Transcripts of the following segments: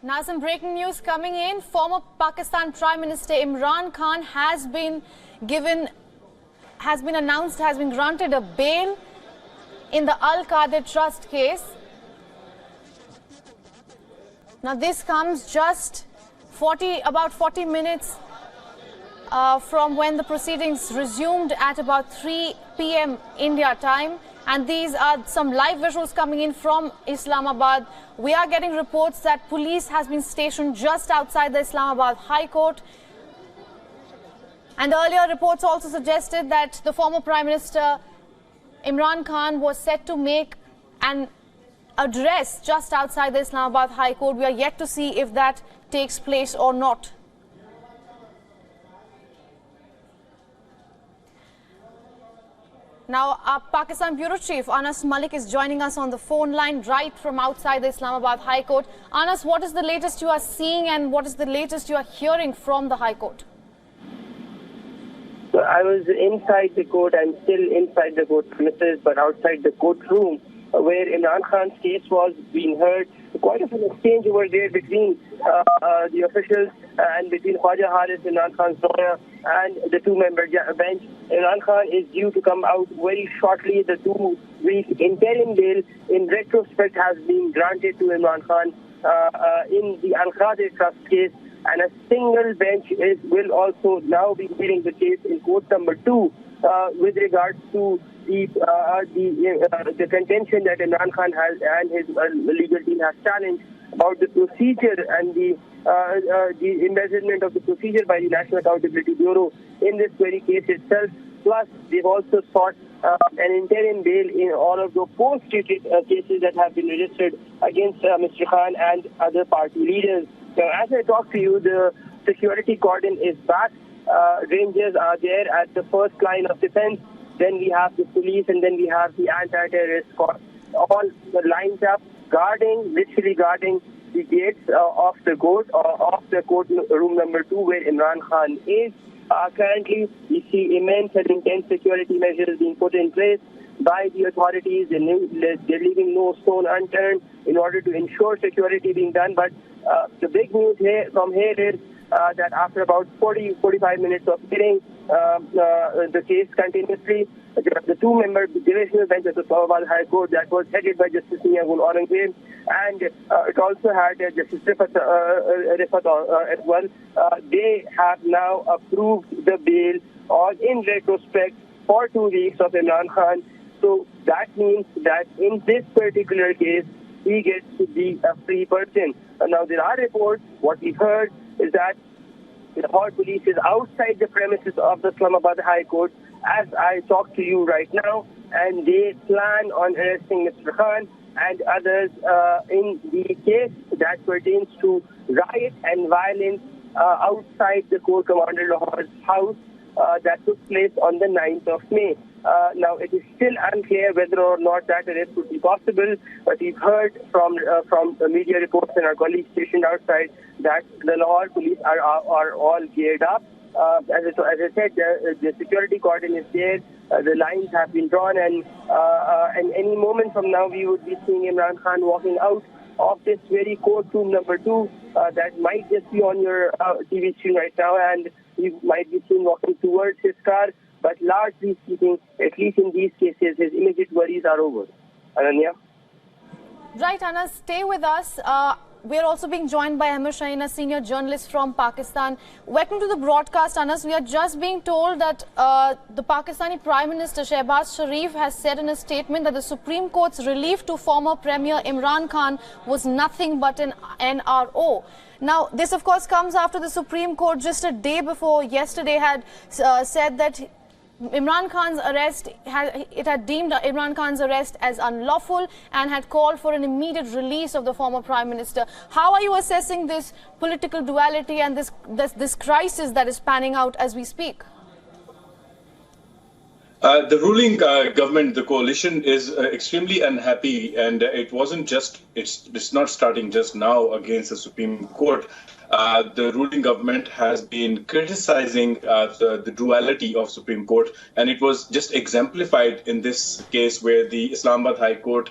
Now some breaking news coming in. Former Pakistan Prime Minister Imran Khan has been granted a bail in the Al-Qadir Trust case. Now this comes just about 40 minutes from when the proceedings resumed at about 3 p.m. India time. And these are some live visuals coming in from Islamabad. We are getting reports that police has been stationed just outside the Islamabad High Court. And earlier reports also suggested that the former Prime Minister Imran Khan was set to make an address just outside the Islamabad High Court. We are yet to see if that takes place or not. Now, our Pakistan Bureau Chief, Anas Malik, is joining us on the phone line right from outside the Islamabad High Court. Anas, what is the latest you are seeing and what is the latest you are hearing from the High Court? So I was inside the court. I'm still inside the court premises, but outside the courtroom where Imran Khan's case was being heard. Quite an exchange over there between the officials and between Khwaja Haris, Imran Khan's lawyer, and the two-member bench. Imran Khan is due to come out very shortly. The 2-week interim bail in retrospect has been granted to Imran Khan in the Al-Qadir Trust case, and a single bench will also now be hearing the case in court number 2 with regards to the contention that Imran Khan has and his legal team has challenged about the procedure and the embezzlement of the procedure by the National Accountability Bureau in this very case itself. Plus, they've also sought an interim bail in all of the post-treated cases that have been registered against Mr. Khan and other party leaders. Now, as I talk to you, the security cordon is back. Rangers are there at the first line of defense. Then we have the police, and then we have the anti-terrorist squad, all lined up, literally guarding the gates of the court, of the court room number 2, where Imran Khan is. Currently, we see immense and intense security measures being put in place by the authorities. They're leaving no stone unturned in order to ensure security being done. But the big news from here is that after about 45 minutes of hearing the case continuously, the two-member divisional bench of the Islamabad High Court that was headed by Justice Miyagul Aurangzeb, and it also had Justice Rifat as well. They have now approved the bail in retrospect for 2 weeks of Imran Khan. So that means that in this particular case, he gets to be a free person. Now, there are reports, what we heard is that the Lahore police is outside the premises of the Islamabad High Court as I talk to you right now, and they plan on arresting Mr. Khan and others in the case that pertains to riot and violence outside the Corps Commander Lahore's house that took place on the 9th of May. Now, it is still unclear whether or not that arrest would be possible, but we've heard from media reports and our colleagues stationed outside that the Lahore police are all geared up. As I said, the security cordon is there, the lines have been drawn, and any moment from now we would be seeing Imran Khan walking out of this very courtroom number 2 that might just be on your TV screen right now, and you might be seen walking towards his car. But largely speaking, at least in these cases, his immediate worries are over. Ananya? Right, Anas, stay with us. We're also being joined by Amir Shaheen, a senior journalist from Pakistan. Welcome to the broadcast, Anas. We are just being told that the Pakistani Prime Minister Shehbaz Sharif has said in a statement that the Supreme Court's relief to former Premier Imran Khan was nothing but an NRO. Now, this of course comes after the Supreme Court just a day before yesterday had said that Imran Khan's arrest, it had deemed Imran Khan's arrest as unlawful and had called for an immediate release of the former Prime Minister. How are you assessing this political duality and this crisis that is panning out as we speak? The ruling government, the coalition, is extremely unhappy, and it's not starting just now against the Supreme Court. The ruling government has been criticizing the duality of Supreme Court, and it was just exemplified in this case where the Islamabad High Court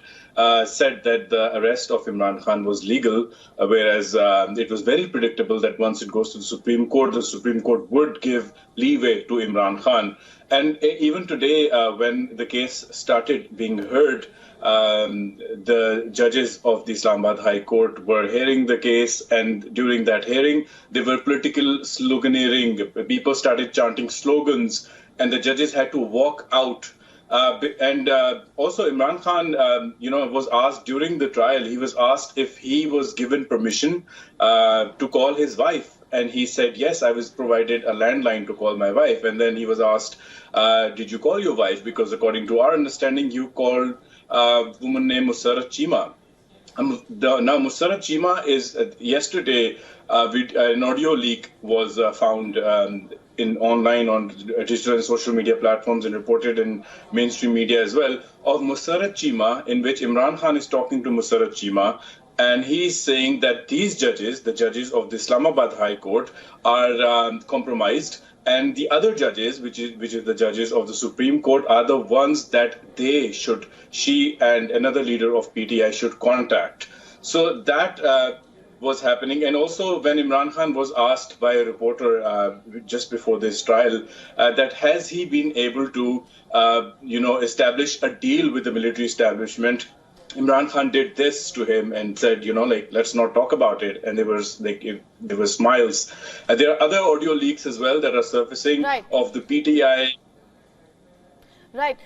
said that the arrest of Imran Khan was legal, whereas it was very predictable that once it goes to the Supreme Court would give leeway to Imran Khan. And even today, when the case started being heard, the judges of the Islamabad High Court were hearing the case, and during that hearing, there were political sloganeering. People started chanting slogans, and the judges had to walk out. Also, Imran Khan, was asked during the trial. He was asked if he was given permission to call his wife, and he said, "Yes, I was provided a landline to call my wife." And then he was asked, "Did you call your wife? Because according to our understanding, you called a woman named Musarrat Cheema." Now, Musarrat Cheema is yesterday an audio leak was found online on digital and social media platforms and reported in mainstream media as well, of Musarrat Cheema, in which Imran Khan is talking to Musarrat Cheema, and he's saying that these judges, the judges of the Islamabad High Court, are compromised, and the other judges, which is the judges of the Supreme Court, are the ones that she and another leader of PTI should contact. So that was happening. And also, when Imran Khan was asked by a reporter just before this trial, that has he been able to, establish a deal with the military establishment, Imran Khan did this to him and said, let's not talk about it. And there were smiles. There are other audio leaks as well that are surfacing of the PTI. Right.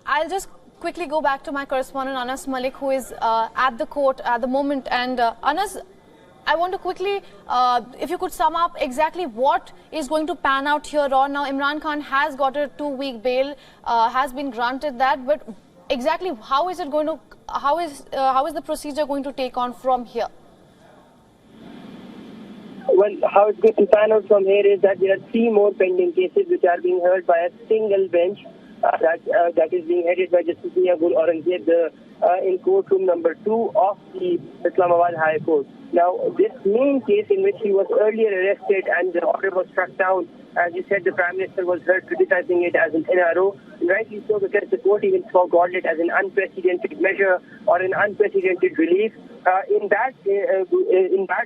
I'll just quickly go back to my correspondent Anas Malik, who is at the court at the moment. And Anas, I want to quickly, if you could sum up exactly what is going to pan out here on. Now, Imran Khan has got a 2-week bail, has been granted that, but exactly how is it going to, how is the procedure going to take on from here? Well, how it's going to pan out from here is that there are 3 more pending cases which are being heard by a single bench that is being headed by Justice Mia Gul Aurangzeb in courtroom number 2 of the Islamabad High Court. Now, this main case in which he was earlier arrested and the order was struck down, as you said, the Prime Minister was heard criticizing it as an NRO, rightly so, because the court even called it as an unprecedented measure or an unprecedented relief. In that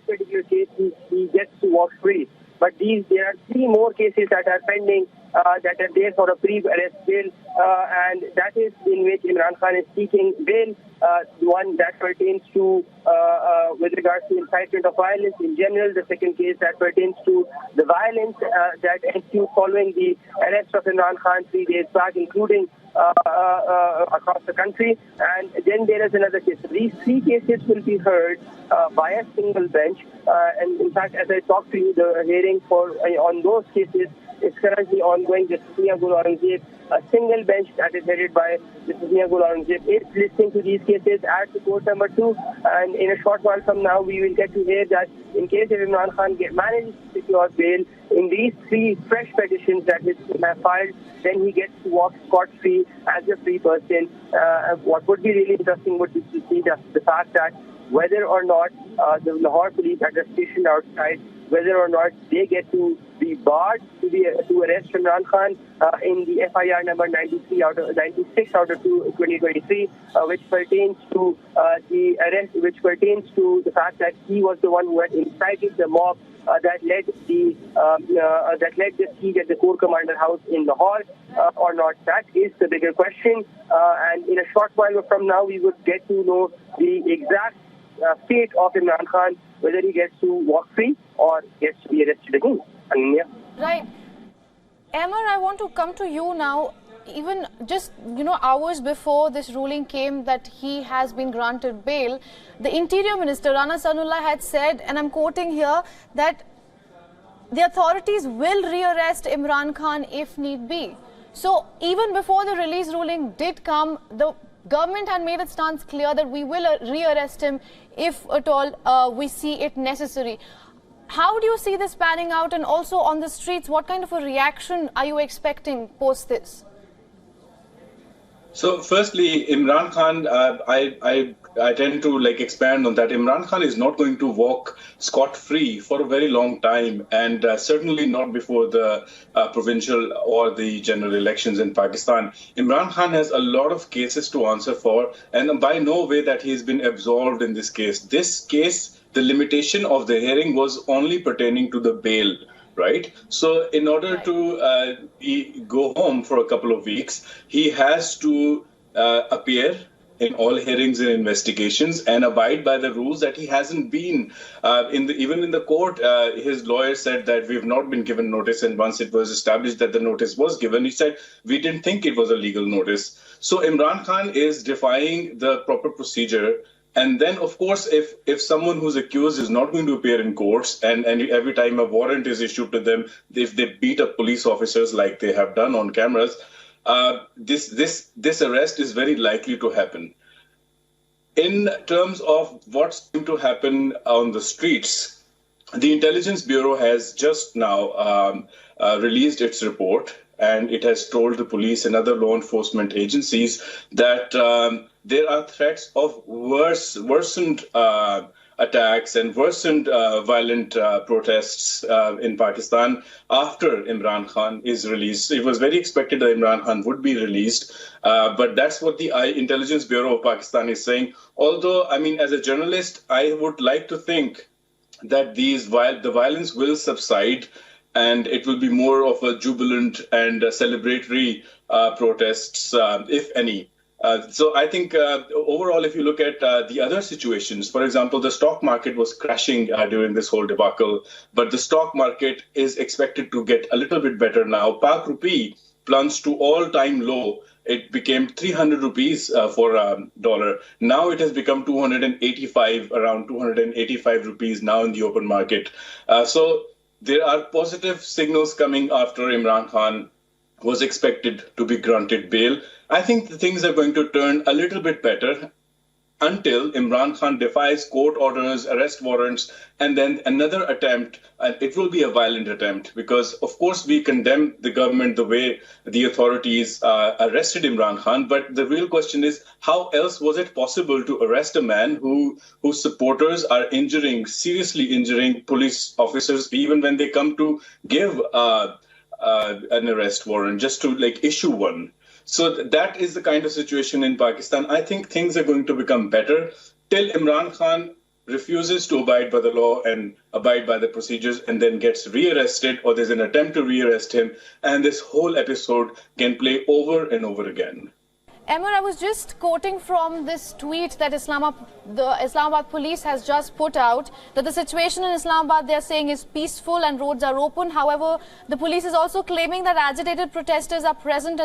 particular case, he gets to walk free. But there are 3 more cases that are pending that are there for a pre-arrest bail, and that is in which Imran Khan is seeking bail. One that pertains to, with regards to incitement of violence in general. The second case that pertains to the violence that ensued following the arrest of Imran Khan 3 days back, including across the country. And then there is another case. These 3 cases will be heard by a single bench. And in fact, as I talk to you, the hearing on those cases is currently ongoing. Justice Mia Gul Aurangzeb, a single bench that is headed by Justice Mia Gul Aurangzeb, is listening to these cases at the court number 2. And in a short while from now, we will get to hear that in case if Imran Khan manages to secure bail in these 3 fresh petitions that his team have filed, then he gets to walk scot-free as a free person. What would be really interesting would be to see the fact that whether or not the Lahore police that are stationed outside, whether or not they get to be barred to arrest Imran Khan in the FIR number 96 out of 2023, which pertains to the arrest, which pertains to the fact that he was the one who had incited the mob that led the siege at the Corps Commander House in Lahore, or not. That is the bigger question. And in a short while from now, we would get to know the exact fate of Imran Khan, whether he gets to walk free or gets to be arrested again. Ananya. Right. Amar, I want to come to you now. Even just, hours before this ruling came that he has been granted bail, the Interior Minister, Rana Sanullah, had said, and I'm quoting here, that the authorities will rearrest Imran Khan if need be. So even before the release ruling did come, the government had made its stance clear that we will rearrest him if at all we see it necessary. How do you see this panning out? And also on the streets, what kind of a reaction are you expecting post this? So firstly, Imran Khan, I I tend to expand on that. Imran Khan is not going to walk scot-free for a very long time, and certainly not before the provincial or the general elections in Pakistan. Imran Khan has a lot of cases to answer for, and by no way that he's been absolved in this case. This case, the limitation of the hearing was only pertaining to the bail. Right. So in order to go home for a couple of weeks, he has to appear in all hearings and investigations and abide by the rules that he hasn't been. Even in the court, his lawyer said that we've not been given notice. And once it was established that the notice was given, he said, we didn't think it was a legal notice. So Imran Khan is defying the proper procedure. And then, of course, if someone who's accused is not going to appear in courts, and every time a warrant is issued to them, if they beat up police officers like they have done on cameras, this arrest is very likely to happen. In terms of what's going to happen on the streets, the Intelligence Bureau has just now released its report, and it has told the police and other law enforcement agencies that there are threats of worsened attacks and worsened violent protests in Pakistan after Imran Khan is released. It was very expected that Imran Khan would be released, but that's what the Intelligence Bureau of Pakistan is saying. Although, I mean, as a journalist, I would like to think that the violence will subside, and it will be more of a jubilant and celebratory protests, if any. So I think overall, if you look at the other situations, for example, the stock market was crashing during this whole debacle, but the stock market is expected to get a little bit better now. Pak rupee plunged to all-time low. It became 300 rupees for a dollar. Now it has become 285, around 285 rupees now in the open market. So there are positive signals coming after Imran Khan was expected to be granted bail. I think the things are going to turn a little bit better until Imran Khan defies court orders, arrest warrants, and then another attempt, and it will be a violent attempt, because, of course, we condemn the government the way the authorities arrested Imran Khan, but the real question is, how else was it possible to arrest a man whose supporters are seriously injuring police officers, even when they come to give an arrest warrant, just to issue one? So that is the kind of situation in Pakistan. I think things are going to become better till Imran Khan refuses to abide by the law and abide by the procedures and then gets rearrested, or there's an attempt to rearrest him, and this whole episode can play over and over again. Emmer, I was just quoting from this tweet that the Islamabad police has just put out, that the situation in Islamabad, they are saying, is peaceful and roads are open. However, the police is also claiming that agitated protesters are present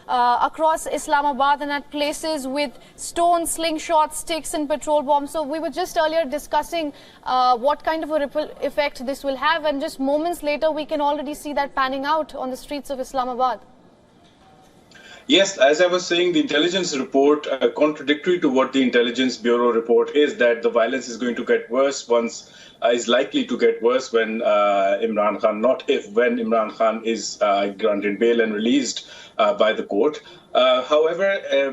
across Islamabad and at places with stones, slingshots, sticks and petrol bombs. So we were just earlier discussing what kind of a ripple effect this will have, and just moments later we can already see that panning out on the streets of Islamabad. Yes, as I was saying, the intelligence report, contradictory to what the Intelligence Bureau report is, that the violence is going to get worse is likely to get worse when Imran Khan, when Imran Khan is granted bail and released by the court. However,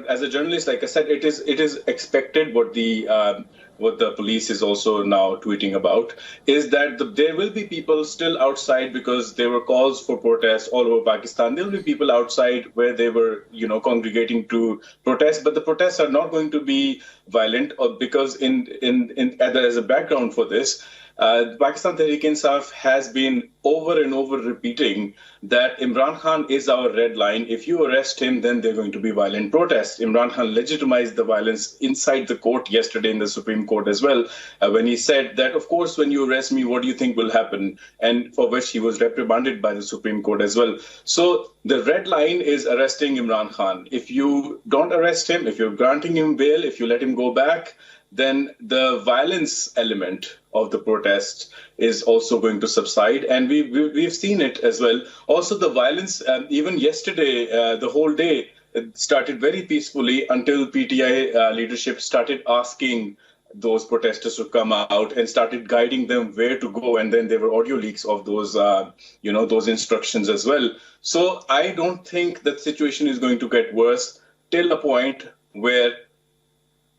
as a journalist, like I said, it is expected what the police is also now tweeting about, is that there will be people still outside, because there were calls for protests all over Pakistan. There will be people outside where they were, congregating to protest, but the protests are not going to be violent, because as a background for this, Pakistan Tehreek-e-Insaf has been over and over repeating that Imran Khan is our red line. If you arrest him, then there are going to be violent protests. Imran Khan legitimized the violence inside the court yesterday in the Supreme Court as well, when he said that, of course, when you arrest me, what do you think will happen? And for which he was reprimanded by the Supreme Court as well. So the red line is arresting Imran Khan. If you don't arrest him, if you're granting him bail, if you let him go back, then the violence element of the protest is also going to subside, and we've seen it as well. Also, the violence, even yesterday, the whole day started very peacefully until PTI leadership started asking those protesters to come out and started guiding them where to go, and then there were audio leaks of those, those instructions as well. So I don't think that situation is going to get worse till a point where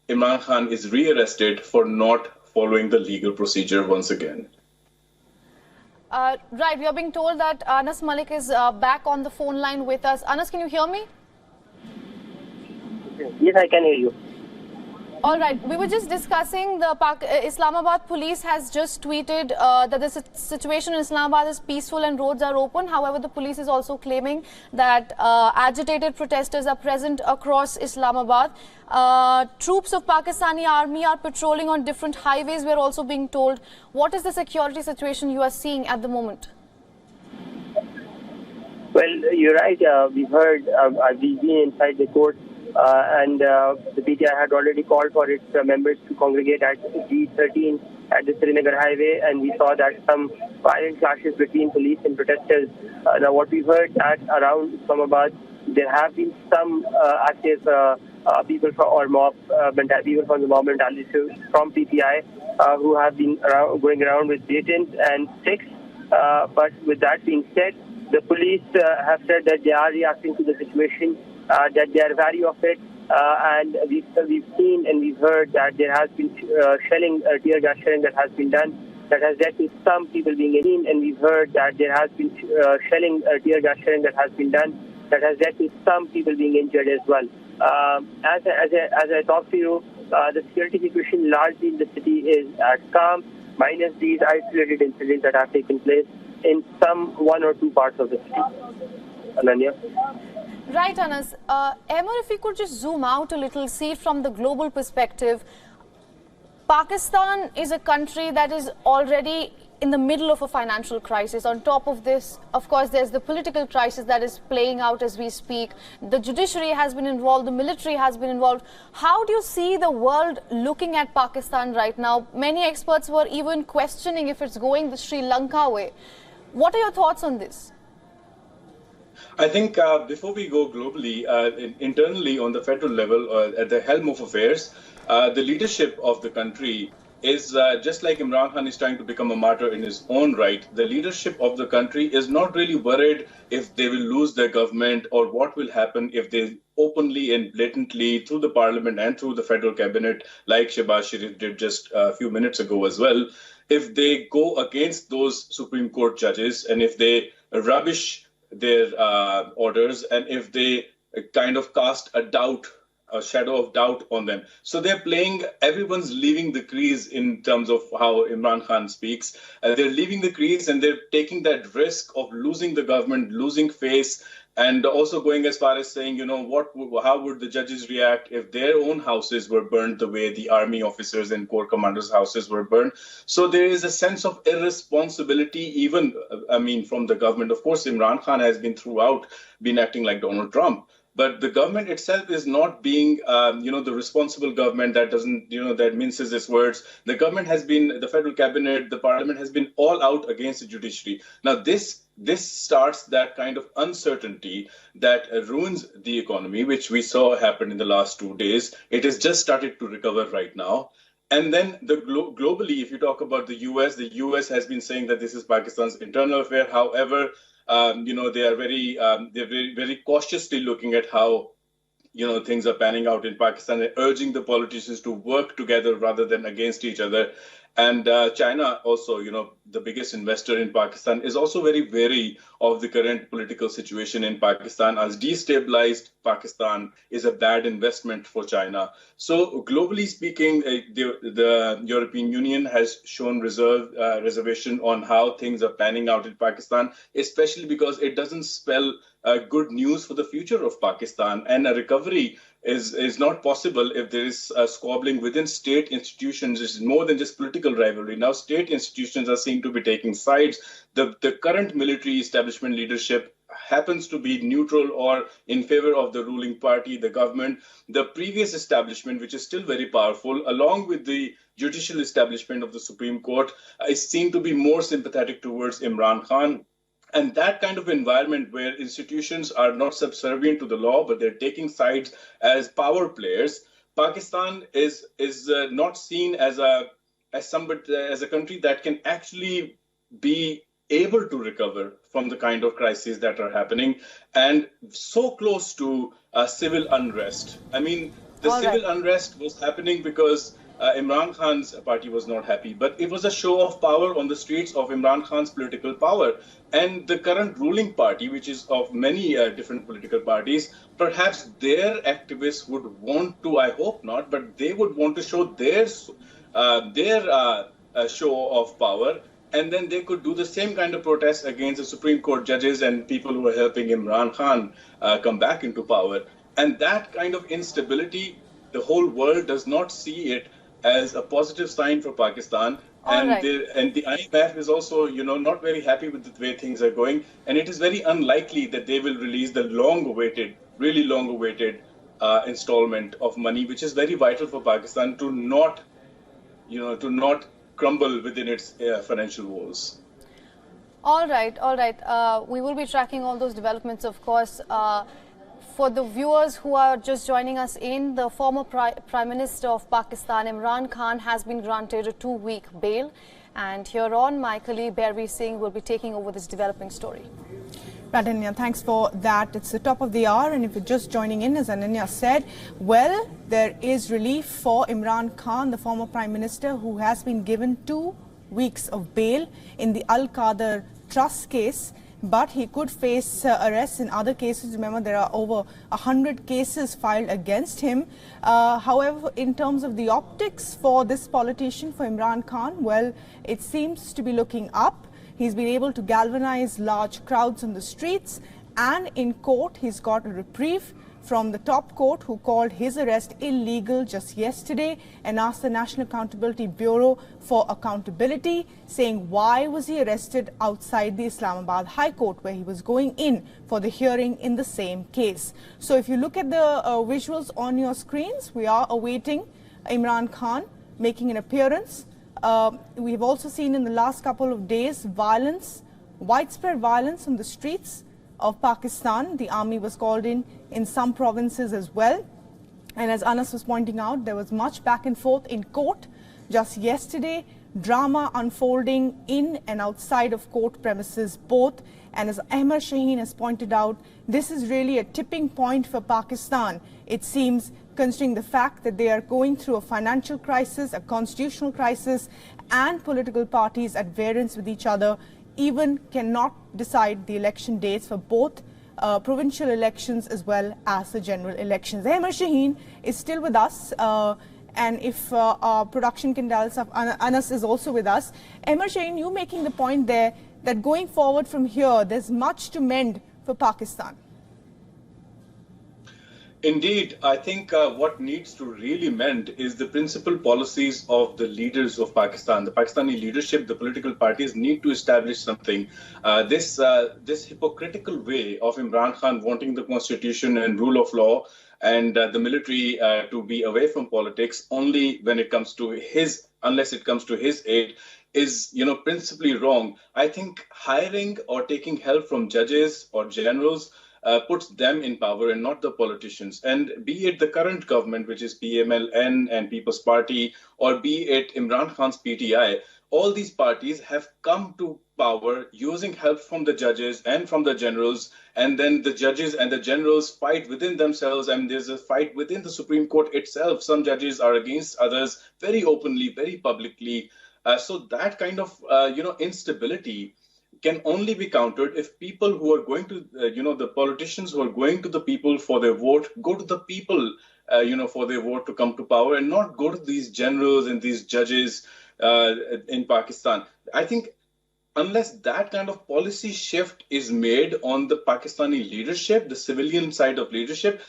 Imran Khan is rearrested for not following the legal procedure once again. Right, we are being told that Anas Malik is back on the phone line with us. Anas, can you hear me? Yes, I can hear you. All right, we were just discussing the Islamabad police has just tweeted that the situation in Islamabad is peaceful and roads are open. However, the police is also claiming that agitated protesters are present across Islamabad. Troops of Pakistani army are patrolling on different highways, we're also being told. What is the security situation you are seeing at the moment? Well, you're right. We've heard, we've been inside the court. And the PTI had already called for its members to congregate at G13 at the Srinagar highway, and we saw that some violent clashes between police and protesters. Now, what we've heard at around Islamabad, there have been some active people people from the mob mentality from PTI who have been going around with batons and sticks. But with that being said, the police have said that they are reacting to the situation. That they are wary of it, and we've seen and we've heard that there has been shelling, tear gas shelling that has been done, that has led to some people being injured, and we've heard that there has been shelling, tear gas shelling that has been done, that has led to some people being injured as well. As I talk to you, the security situation largely in the city is calm, minus these isolated incidents that have taken place in one or two parts of the city. Ananya? Right, Anas. Emma, if we could just zoom out a little, see from the global perspective, Pakistan is a country that is already in the middle of a financial crisis. On top of this, of course, there's the political crisis that is playing out as we speak. The judiciary has been involved, the military has been involved. How do you see the world looking at Pakistan right now? Many experts were even questioning if it's going the Sri Lanka way. What are your thoughts on this? I think before we go globally, internally on the federal level, at the helm of affairs, the leadership of the country is just like Imran Khan is trying to become a martyr in his own right. The leadership of the country is not really worried if they will lose their government or what will happen if they openly and blatantly through the parliament and through the federal cabinet, like Shehbaz Sharif did just a few minutes ago as well, if they go against those Supreme Court judges and if they rubbish their orders and if they kind of cast a shadow of doubt on them. So they're playing, everyone's leaving the crease in terms of how Imran Khan speaks. They're leaving the crease and they're taking that risk of losing the government, losing face, and also going as far as saying, you know, how would the judges react if their own houses were burned the way the army officers and corps commanders' houses were burned? So there is a sense of irresponsibility, even, from the government. Of course, Imran Khan has been throughout been acting like Donald Trump. But the government itself is not being, the responsible government that doesn't, that minces its words. The government has been, the federal cabinet, the parliament has been all out against the judiciary. Now, this starts that kind of uncertainty that ruins the economy, which we saw happen in the last 2 days. It has just started to recover right now. And then globally, if you talk about the US has been saying that this is Pakistan's internal affair. However, they are very cautiously looking at how, things are panning out in Pakistan, and urging the politicians to work together rather than against each other. And China also, the biggest investor in Pakistan, is also very wary of the current political situation in Pakistan, as destabilized Pakistan is a bad investment for China. So globally speaking, the European Union has shown reservation on how things are panning out in Pakistan, especially because it doesn't spell good news for the future of Pakistan, and a recovery is not possible if there is squabbling within state institutions. It's more than just political rivalry. Now state institutions are seen to be taking sides. The current military establishment leadership happens to be neutral or in favor of the ruling party, the government. The previous establishment, which is still very powerful, along with the judicial establishment of the Supreme Court, is seen to be more sympathetic towards Imran Khan. And that kind of environment where institutions are not subservient to the law, but they're taking sides as power players, Pakistan is not seen as a country that can actually be able to recover from the kind of crises that are happening, and so close to civil unrest. The All right. civil unrest was happening because Imran Khan's party was not happy, but it was a show of power on the streets of Imran Khan's political power. And the current ruling party, which is of many different political parties, perhaps their activists would want to, I hope not, but they would want to show their show of power, and then they could do the same kind of protest against the Supreme Court judges and people who are helping Imran Khan come back into power. And that kind of instability, the whole world does not see it as a positive sign for Pakistan. All right. The IMF is also, not very happy with the way things are going. And it is very unlikely that they will release the really long-awaited installment of money, which is very vital for Pakistan to not crumble within its financial woes. All right, all right. We will be tracking all those developments, of course. For the viewers who are just joining us in, the former Prime Minister of Pakistan, Imran Khan, has been granted a 2-week bail. And here on, my colleague Barry Singh will be taking over this developing story. Right, Ananya, thanks for that. It's the top of the hour, and if you're just joining in, as Ananya said, well, there is relief for Imran Khan, the former Prime Minister, who has been given 2 weeks of bail in the Al-Qadir Trust case. But he could face arrests in other cases. Remember, there are over 100 cases filed against him. However, in terms of the optics for this politician, for Imran Khan, well, it seems to be looking up. He's been able to galvanize large crowds on the streets, and in court, he's got a reprieve from the top court, who called his arrest illegal just yesterday and asked the National Accountability Bureau for accountability, saying why was he arrested outside the Islamabad High Court, where he was going in for the hearing in the same case. So if you look at the visuals on your screens, we are awaiting Imran Khan making an appearance. We've also seen in the last couple of days violence, widespread violence on the streets of Pakistan. The army was called in some provinces as well. And as Anas was pointing out, there was much back and forth in court just yesterday, drama unfolding in and outside of court premises both. And as Ahmad Shaheen has pointed out, this is really a tipping point for Pakistan, it seems, considering the fact that they are going through a financial crisis, a constitutional crisis, and political parties at variance with each other even cannot decide the election dates for both provincial elections as well as the general elections. Ahmad Shaheen is still with us, and if our production can tell us, Anas is also with us. Ahmad Shaheen, you making the point there that going forward from here, there's much to mend for Pakistan. Indeed, I think what needs to really mend is the principal policies of the leaders of Pakistan. The Pakistani leadership, the political parties need to establish something. This hypocritical way of Imran Khan wanting the constitution and rule of law and the military to be away from politics only when it comes to unless it comes to his aid, is, principally wrong. I think hiring or taking help from judges or generals puts them in power and not the politicians. And be it the current government, which is PMLN and People's Party, or be it Imran Khan's PTI, all these parties have come to power using help from the judges and from the generals. And then the judges and the generals fight within themselves, and there's a fight within the Supreme Court itself. Some judges are against others very openly, very publicly. So that kind of, instability can only be countered if people who are going to, the politicians who are going to the people for their vote, go to the people, for their vote to come to power, and not go to these generals and these judges in Pakistan. I think unless that kind of policy shift is made on the Pakistani leadership, the civilian side of leadership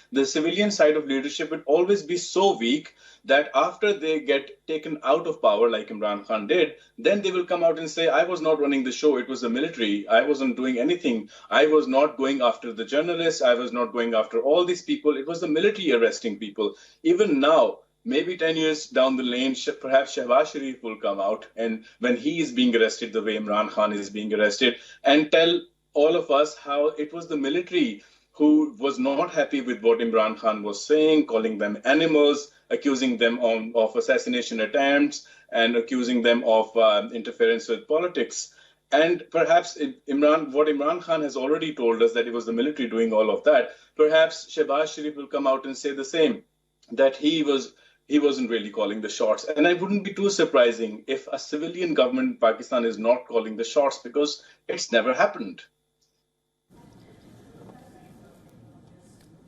will always be so weak that after they get taken out of power, like Imran Khan did, then they will come out and say, I was not running the show, it was the military, I wasn't doing anything, I was not going after the journalists, I was not going after all these people, it was the military arresting people. Even now, maybe 10 years down the lane, perhaps Shehbaz Sharif will come out, and when he is being arrested the way Imran Khan is being arrested, and tell all of us how it was the military who was not happy with what Imran Khan was saying, calling them animals, accusing them of assassination attempts, and accusing them of interference with politics. And perhaps what Imran Khan has already told us, that it was the military doing all of that, perhaps Shehbaz Sharif will come out and say the same. that he wasn't really calling the shots. And it wouldn't be too surprising if a civilian government in Pakistan is not calling the shots, because it's never happened.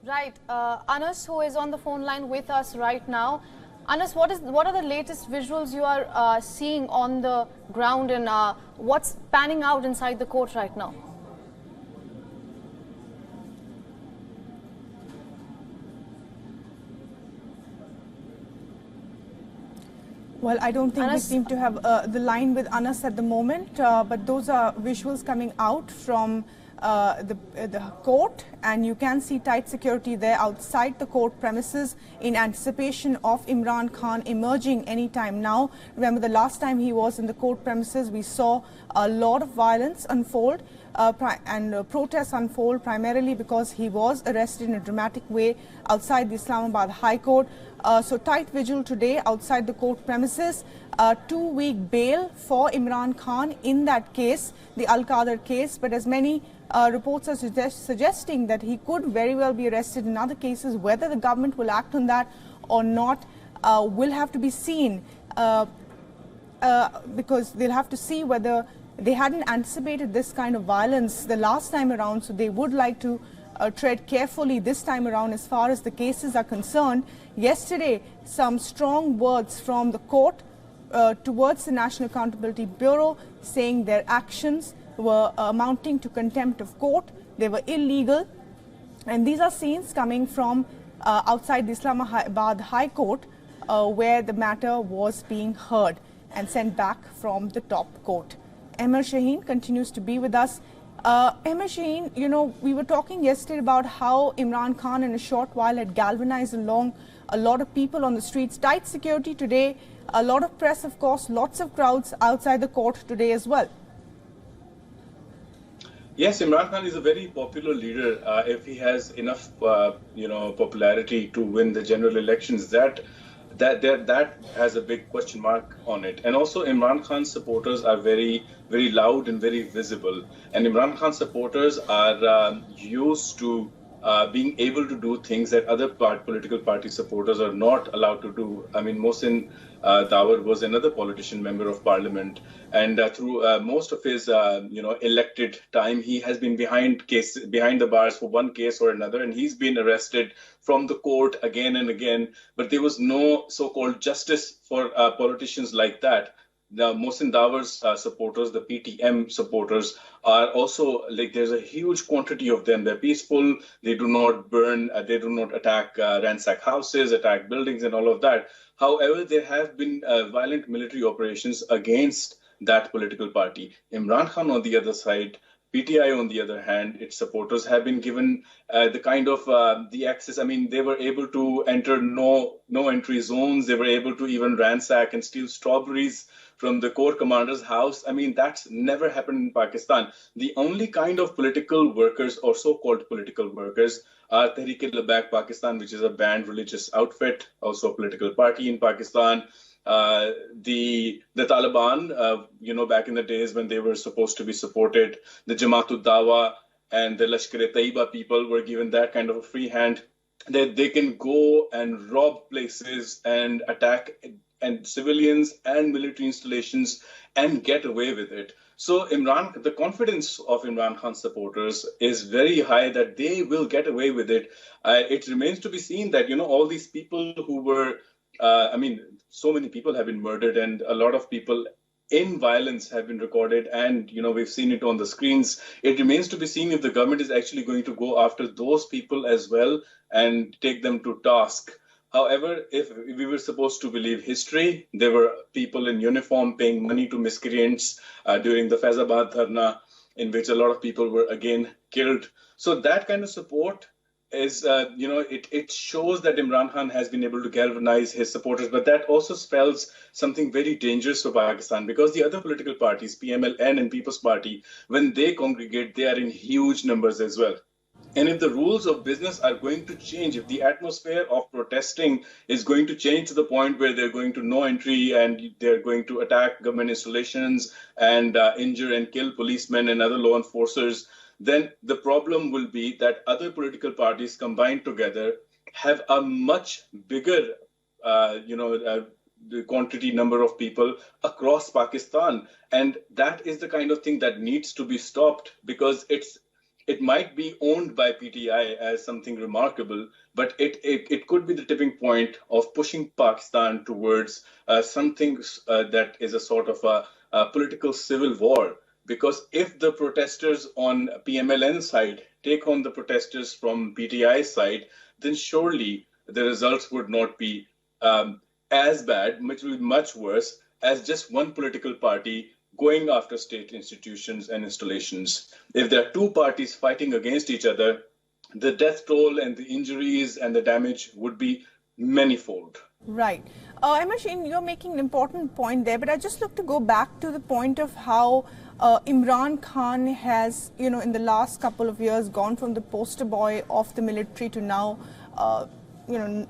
Right. Anas, who is on the phone line with us right now. Anas, what are the latest visuals you are seeing on the ground, and what's panning out inside the court right now? Well, I don't think Anas? we seem to have the line with Anas at the moment, but those are visuals coming out from the court, and you can see tight security there outside the court premises in anticipation of Imran Khan emerging anytime now. Remember, the last time he was in the court premises, we saw a lot of violence unfold and protests unfold, primarily because he was arrested in a dramatic way outside the Islamabad High Court. So tight vigil today outside the court premises. 2-week bail for Imran Khan in that case, the Al-Qadir case, but as many reports are suggesting that he could very well be arrested in other cases. Whether the government will act on that or not will have to be seen, because they'll have to see whether they hadn't anticipated this kind of violence the last time around, so they would like to tread carefully this time around as far as the cases are concerned. Yesterday, some strong words from the court towards the National Accountability Bureau, saying their actions were amounting to contempt of court. They were illegal. And these are scenes coming from outside the Islamabad High Court, where the matter was being heard and sent back from the top court. Emir Shaheen continues to be with us. Emir Shaheen, you know, we were talking yesterday about how Imran Khan in a short while had galvanized along a lot of people on the streets. Tight security today, a lot of press, of course, lots of crowds outside the court today as well. Yes, Imran Khan is a very popular leader. If he has enough, popularity to win the general elections, that has a big question mark on it. And also, Imran Khan's supporters are very, very loud and very visible. And Imran Khan's supporters are used to being able to do things that other political party supporters are not allowed to do. I mean, Mohsin Dawar was another politician, member of parliament, and through most of his, elected time, he has been behind the bars for one case or another, and he's been arrested from the court again and again. But there was no so-called justice for politicians like that. The Mohsin Dawar's supporters, the PTM supporters, are also like, there's a huge quantity of them. They're peaceful. They do not burn. They do not attack, ransack houses, attack buildings, and all of that. However, there have been violent military operations against that political party. Imran Khan, on the other side, PTI, on the other hand, its supporters have been given the kind of the access. I mean, they were able to enter no entry zones. They were able to even ransack and steal strawberries from the Corps commander's house. I mean, that's never happened in Pakistan. The only kind of political workers or so-called political workers are Tehreek-e-Labbaik Pakistan, which is a banned religious outfit, also a political party in Pakistan. The Taliban, back in the days when they were supposed to be supported, the Jamaat-ud-Dawa and the Lashkar-e-Taiba people were given that kind of a free hand, that they can go and rob places and attack and civilians and military installations and get away with it. So the confidence of Imran Khan's supporters is very high that they will get away with it. It remains to be seen that, all these people who were, so many people have been murdered, and a lot of people in violence have been recorded, and, we've seen it on the screens. It remains to be seen if the government is actually going to go after those people as well and take them to task. However, if we were supposed to believe history, there were people in uniform paying money to miscreants during the Faizabad Dharna, in which a lot of people were again killed. So that kind of support is, it shows that Imran Khan has been able to galvanize his supporters, but that also spells something very dangerous for Pakistan, because the other political parties, PMLN and People's Party, when they congregate, they are in huge numbers as well. And if the rules of business are going to change, if the atmosphere of protesting is going to change to the point where they're going to no entry and they're going to attack government installations and injure and kill policemen and other law enforcers, then the problem will be that other political parties combined together have a much bigger, the quantity number of people across Pakistan. And that is the kind of thing that needs to be stopped, because it might be owned by PTI as something remarkable, but it could be the tipping point of pushing Pakistan towards something that is a sort of a political civil war. Because if the protesters on PMLN side take on the protesters from PTI side, then surely the results would not be as bad, which will be much worse, as just one political party going after state institutions and installations. If there are two parties fighting against each other, the death toll and the injuries and the damage would be manifold. Right. Imran, you're making an important point there, but I just look to go back to the point of how Imran Khan has, in the last couple of years gone from the poster boy of the military to now,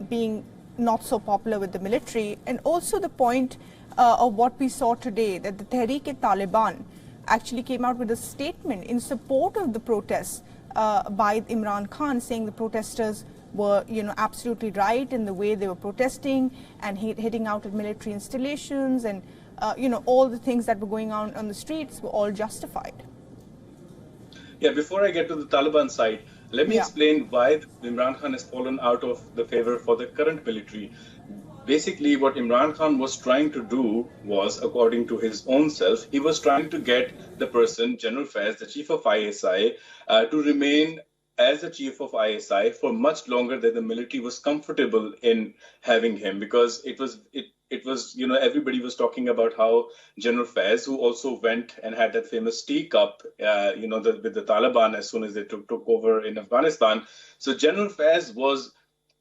being not so popular with the military. And also the point of what we saw today, that the Tehreek-e-Taliban actually came out with a statement in support of the protests by Imran Khan, saying the protesters were, absolutely right in the way they were protesting and hitting out at military installations, and, all the things that were going on the streets were all justified. Yeah, before I get to the Taliban side, let me explain why Imran Khan has fallen out of the favor for the current military. Basically, what Imran Khan was trying to do was, according to his own self, he was trying to get the person, General Faiz, the chief of ISI, to remain as the chief of ISI for much longer than the military was comfortable in having him, because it was everybody was talking about how General Faiz, who also went and had that famous teacup, with the Taliban as soon as they took over in Afghanistan. So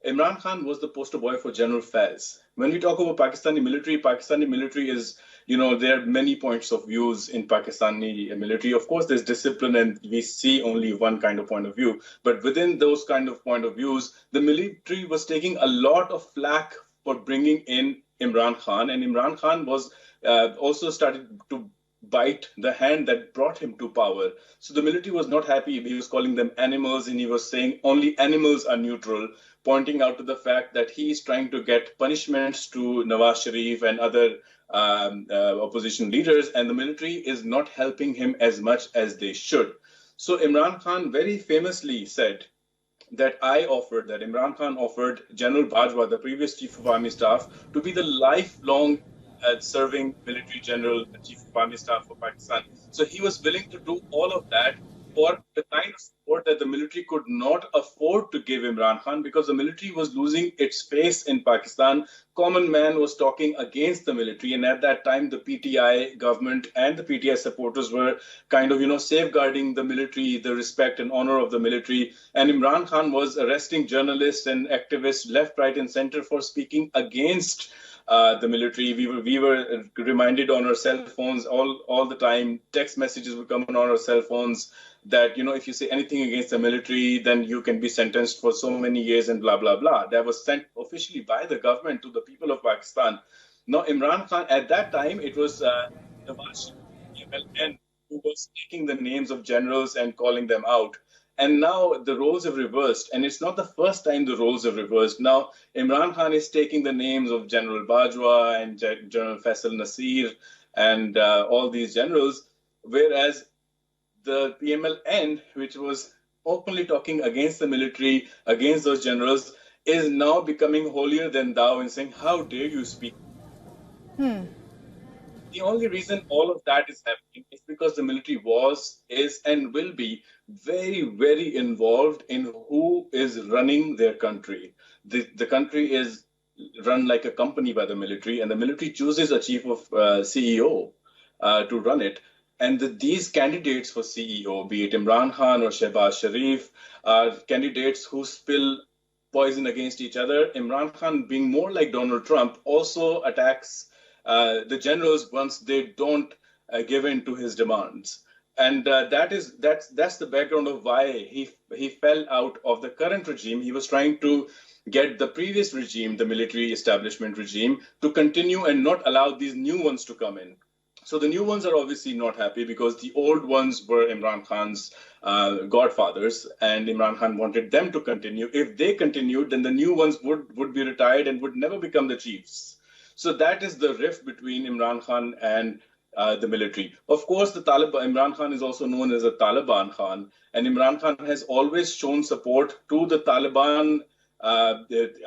Imran Khan was the poster boy for General Faiz. When we talk about Pakistani military is, there are many points of views in Pakistani military. Of course, there's discipline and we see only one kind of point of view. But within those kind of point of views, the military was taking a lot of flack for bringing in Imran Khan. And Imran Khan was also started to bite the hand that brought him to power. So the military was not happy. He was calling them animals, and he was saying only animals are neutral, pointing out to the fact that he is trying to get punishments to Nawaz Sharif and other opposition leaders, and the military is not helping him as much as they should. So Imran Khan very famously said that Imran Khan offered General Bajwa, the previous chief of army staff, to be the lifelong serving military general, the chief of army staff for Pakistan. So he was willing to do all of that for the kind of support that the military could not afford to give Imran Khan, because the military was losing its face in Pakistan. Common man was talking against the military, and at that time the PTI government and the PTI supporters were kind of, safeguarding the military, the respect and honor of the military. And Imran Khan was arresting journalists and activists left, right and center for speaking against the military. We were reminded on our cell phones all the time. Text messages would come on our cell phones that, if you say anything against the military, then you can be sentenced for so many years and blah, blah, blah. That was sent officially by the government to the people of Pakistan. Now, Imran Khan, at that time, it was Nawaz Sharif who was taking the names of generals and calling them out. And now the roles have reversed. And it's not the first time the roles have reversed. Now, Imran Khan is taking the names of General Bajwa and General Faisal Nasir and all these generals, whereas the PMLN, which was openly talking against the military, against those generals, is now becoming holier than thou and saying, how dare you speak? The only reason all of that is happening is because the military is, and will be very, very involved in who is running their country. The country is run like a company by the military, and the military chooses a chief of CEO to run it. And these candidates for CEO, be it Imran Khan or Shehbaz Sharif, are candidates who spill poison against each other. Imran Khan, being more like Donald Trump, also attacks the generals once they don't give in to his demands. And that's the background of why he fell out of the current regime. He was trying to get the previous regime, the military establishment regime, to continue and not allow these new ones to come in. So the new ones are obviously not happy because the old ones were Imran Khan's godfathers, and Imran Khan wanted them to continue. If they continued, then the new ones would be retired and would never become the chiefs. So that is the rift between Imran Khan and the military. Of course, the Taliban, Imran Khan is also known as a Taliban Khan, and Imran Khan has always shown support to the Taliban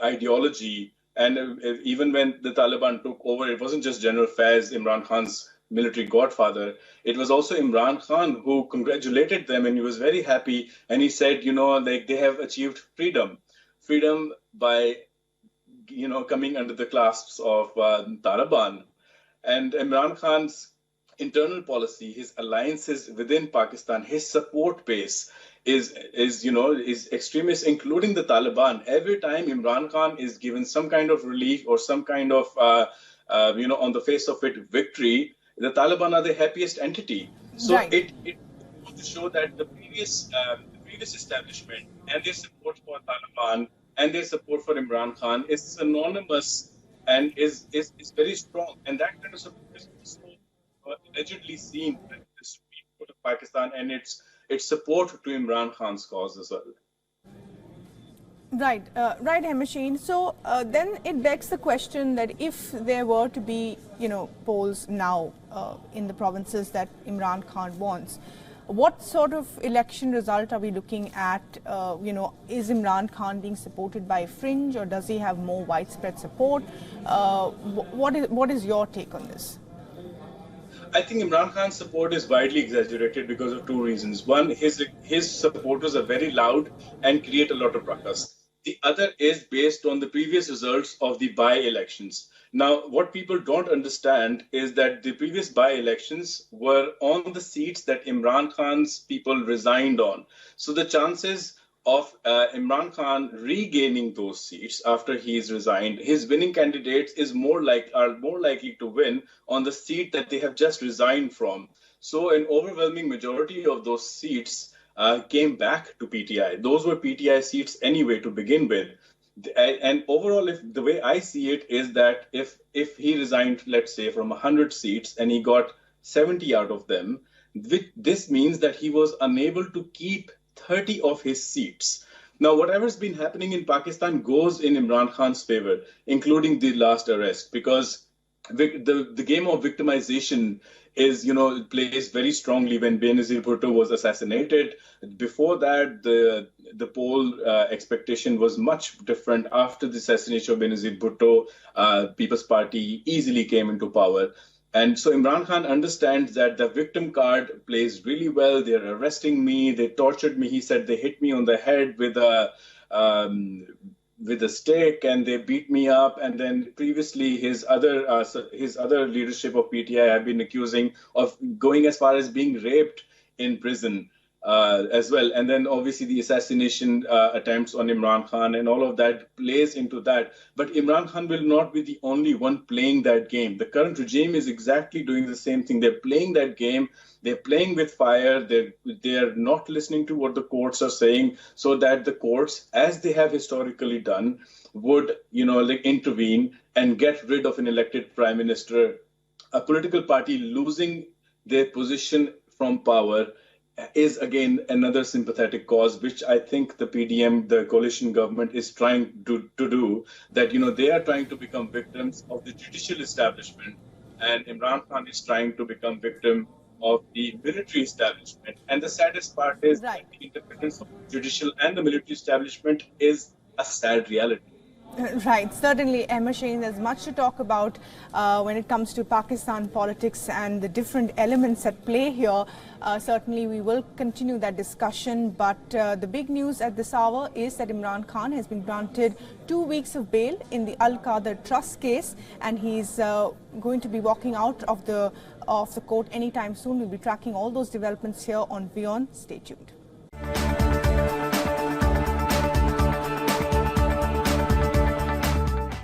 ideology. And even when the Taliban took over, it wasn't just General Faiz, Imran Khan's military godfather. It was also Imran Khan who congratulated them, and he was very happy. And he said, like they have achieved freedom by, coming under the clasps of Taliban. And Imran Khan's internal policy, his alliances within Pakistan, his support base is extremists, including the Taliban. Every time Imran Khan is given some kind of relief or some kind of, on the face of it, victory, the Taliban are the happiest entity. So Right. it goes to show that the previous establishment and their support for Taliban and their support for Imran Khan is synonymous and is very strong. And that kind of support is also allegedly seen by the Supreme Court of Pakistan and its support to Imran Khan's cause as well. Right, right, Hemasheen. So then it begs the question that if there were to be, polls now in the provinces that Imran Khan wants, what sort of election result are we looking at? Is Imran Khan being supported by a fringe, or does he have more widespread support? What is your take on this? I think Imran Khan's support is widely exaggerated because of two reasons. One, his supporters are very loud and create a lot of ruckus. The other is based on the previous results of the by-elections. Now, what people don't understand is that the previous by-elections were on the seats that Imran Khan's people resigned on. So the chances of Imran Khan regaining those seats after he's resigned, his winning candidates are more likely to win on the seat that they have just resigned from. So an overwhelming majority of those seats came back to PTI. Those were PTI seats anyway to begin with. And overall, the way I see it is that if he resigned, let's say, from 100 seats and he got 70 out of them, this means that he was unable to keep 30 of his seats. Now, whatever's been happening in Pakistan goes in Imran Khan's favor, including the last arrest, because the game of victimization plays very strongly when Benazir Bhutto was assassinated. Before that, the poll expectation was much different. After the assassination of Benazir Bhutto, People's Party easily came into power. And so Imran Khan understands that the victim card plays really well. They're arresting me. They tortured me. He said they hit me on the head with a stick and they beat me up. And then previously his other leadership of PTI have been accusing of going as far as being raped in prison as well. And then obviously the assassination attempts on Imran Khan and all of that plays into that. But Imran Khan will not be the only one playing that game. The current regime is exactly doing the same thing. They're playing that game. They're playing with fire. They're not listening to what the courts are saying, so that the courts, as they have historically done, would intervene and get rid of an elected prime minister. A political party losing their position from power is again another sympathetic cause, which I think the PDM, the coalition government, is trying to do. That they are trying to become victims of the judicial establishment, and Imran Khan is trying to become victim of the military establishment. And the saddest part is that the independence of the judicial and the military establishment is a sad reality. Right, certainly, Hemasheen, there's much to talk about when it comes to Pakistan politics and the different elements at play here. Certainly, we will continue that discussion. But the big news at this hour is that Imran Khan has been granted 2 weeks of bail in the Al-Qadir Trust case, and he's going to be walking out of the court anytime soon. We'll be tracking all those developments here on WION. Stay tuned.